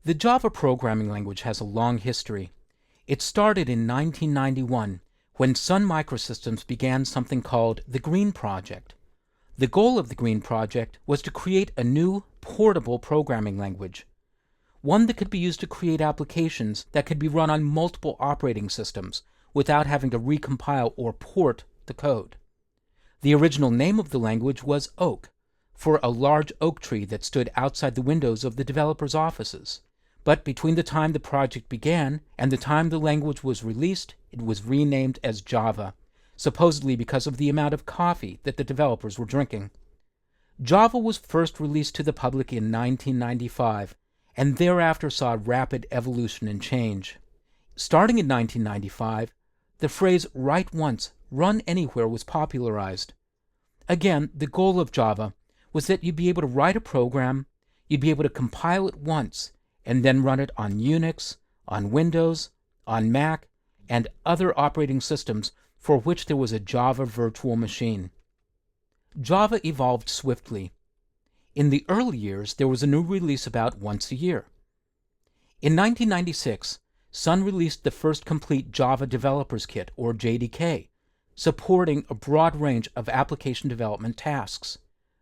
The Java programming language has a long history. It started in 1991 when Sun Microsystems began something called the Green Project. The goal of the Green Project was to create a new, portable programming language, one that could be used to create applications that could be run on multiple operating systems without having to recompile or port the code. The original name of the language was Oak, for a large oak tree that stood outside the windows of the developers' offices. But between the time the project began and the time the language was released, it was renamed as Java, supposedly because of the amount of coffee that the developers were drinking. Java was first released to the public in 1995, and thereafter saw rapid evolution and change. Starting in 1995, the phrase "write once, run anywhere" was popularized. Again, the goal of Java was that you'd be able to write a program, you'd be able to compile it once, and then run it on Unix, on Windows, on Mac, and other operating systems for which there was a Java virtual machine. Java evolved swiftly. In the early years, there was a new release about once a year. In 1996, Sun released the first complete Java Developers Kit, or JDK, supporting a broad range of application development tasks.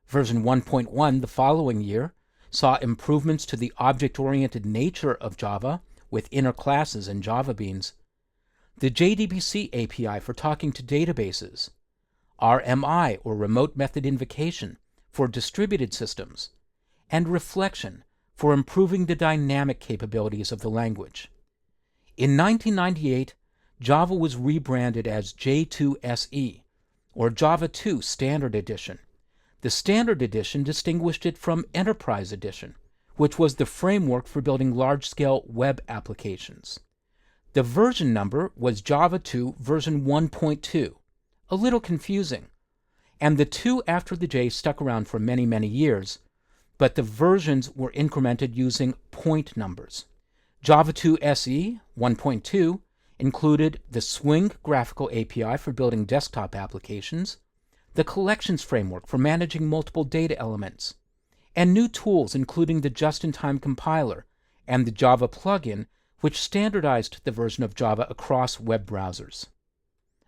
Version 1.1 the following year saw improvements to the object-oriented nature of Java with inner classes and Java beans, the JDBC API for talking to databases, RMI, or Remote Method Invocation, for distributed systems, and Reflection for improving the dynamic capabilities of the language. In 1998, Java was rebranded as J2SE, or Java 2 Standard Edition. The Standard Edition distinguished it from Enterprise Edition, which was the framework for building large-scale web applications. The version number was Java 2 version 1.2, a little confusing, and the 2 after the J stuck around for many, many years, but the versions were incremented using point numbers. Java 2 SE 1.2 included the Swing graphical API for building desktop applications, the Collections framework for managing multiple data elements, and new tools including the just-in-time compiler and the Java plugin, which standardized the version of Java across web browsers.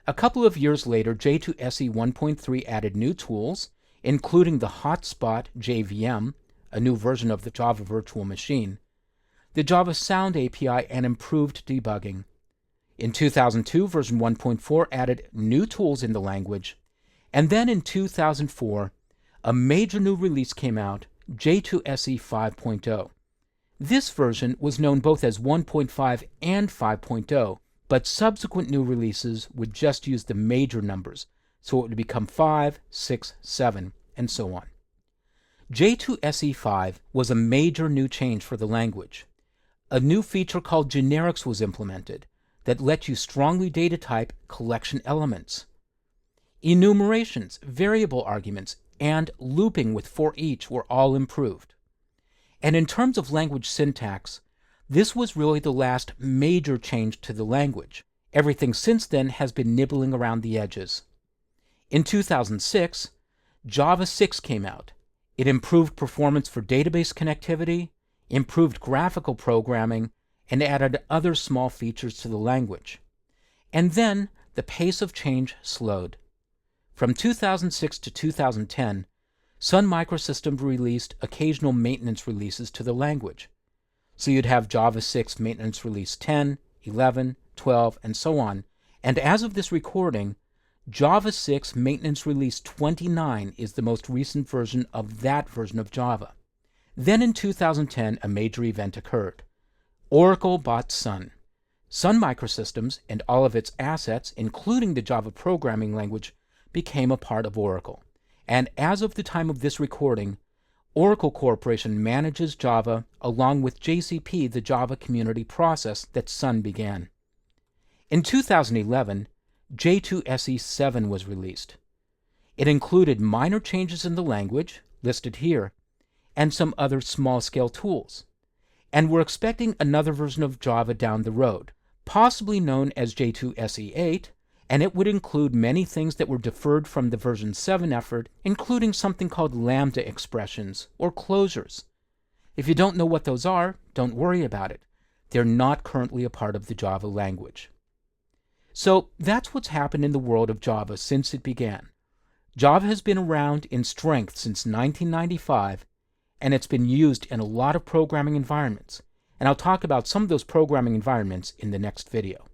A couple of years later, J2SE 1.3 added new tools, including the Hotspot JVM, a new version of the Java virtual machine, the Java Sound API, and improved debugging. In 2002, version 1.4 added new tools in the language, and then in 2004, a major new release came out, J2SE 5.0. This version was known both as 1.5 and 5.0, but subsequent new releases would just use the major numbers, so it would become 5, 6, 7, and so on. J2SE 5 was a major new change for the language. A new feature called generics was implemented that let you strongly data type collection elements. Enumerations, variable arguments, and looping with for each were all improved. And in terms of language syntax, this was really the last major change to the language. Everything since then has been nibbling around the edges. In 2006, Java 6 came out. It improved performance for database connectivity, improved graphical programming, and added other small features to the language. And then the pace of change slowed. From 2006 to 2010, Sun Microsystems released occasional maintenance releases to the language. So you'd have Java 6 maintenance release 10, 11, 12, and so on. And as of this recording, Java 6 maintenance release 29 is the most recent version of that version of Java. Then in 2010, a major event occurred. Oracle bought Sun. Sun Microsystems and all of its assets, including the Java programming language, became a part of Oracle. And as of the time of this recording, Oracle Corporation manages Java along with JCP, the Java community process that Sun began. In 2011, J2SE 7 was released. It included minor changes in the language, listed here, and some other small-scale tools. And we're expecting another version of Java down the road, possibly known as J2SE 8, and it would include many things that were deferred from the version 7 effort, including something called lambda expressions, or closures. If you don't know what those are, don't worry about it. They're not currently a part of the Java language. So that's what's happened in the world of Java since it began. Java has been around in strength since 1995, and it's been used in a lot of programming environments. And I'll talk about some of those programming environments in the next video.